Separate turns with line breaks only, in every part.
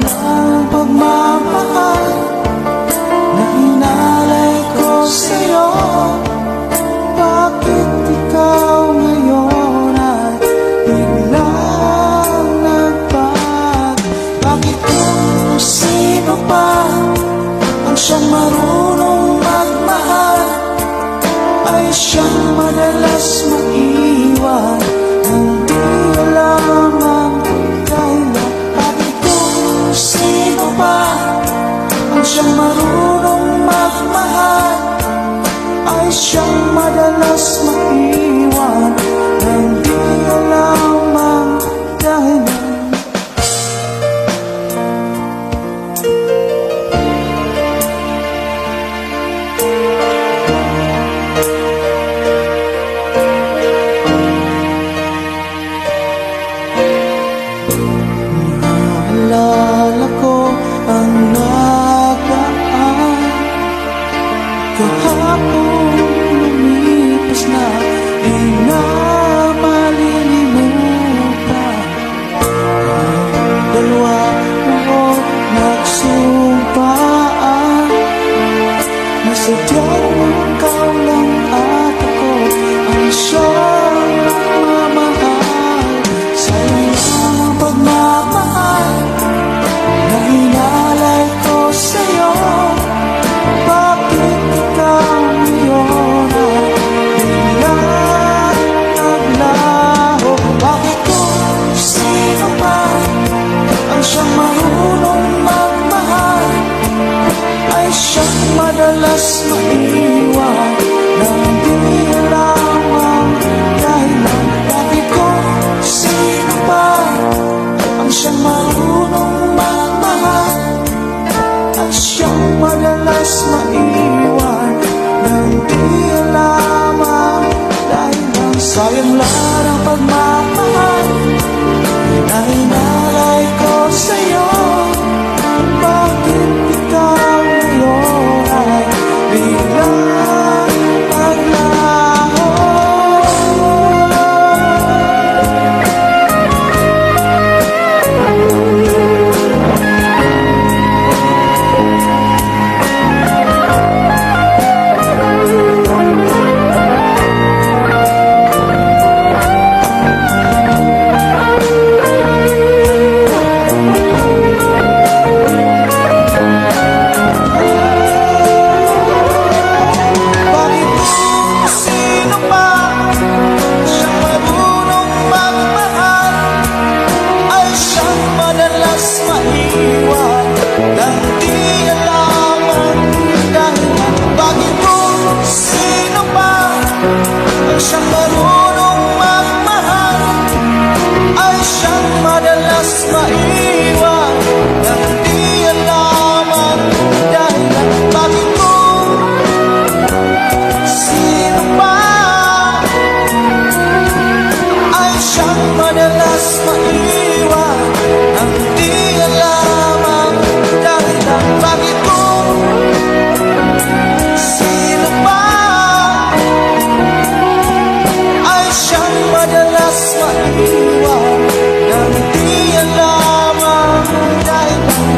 lang pagmamahal na hinalay ko sa'yo. Bakit ikaw ngayon ay biglang nagbago? Bakit kung sino pa ang siyang marunong magmahal ay siyang madalas maiwan nang di alam ang kailan? Bakit kung sino pa ang siyang marunong magmahal ay siyang madalas maiwan nang di alam ang dahilan? Naalala ko ang nagaan kahapon lumipas na, di na malilimutan. Ang dalawa mo nagsumpaan na sadyang ikaw lang at ako ang siyang mamahal. Sa'yo ang pagmamahal na hinalay ko sa'yo. Bakit ikaw ngayon ay biglang naglaho? Bakit kung sino pa ang siyang marunong magmahal ay siyang madalas maiwan nang di alam ang dahilan? Bakit kung sino pa ang siyang marunong magmahal ay siyang madalas maiwan nang di alam ang dahilan? Sayang lang ang pagmamahal na hinalay ko sa'yo. Bakit ikaw ngayon ay biglang naglaho? Siyang marunong magmahal ay siyang madalas maiwan nang di alam ang dahilan. Bakit kung sino pa ay siyang madalas maiwan nang di alam ang dahilan? Bakit kung sino pa siyang madalas maiwan nang di alam ang dahilan?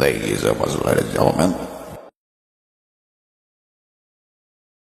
Ladies and gentlemen,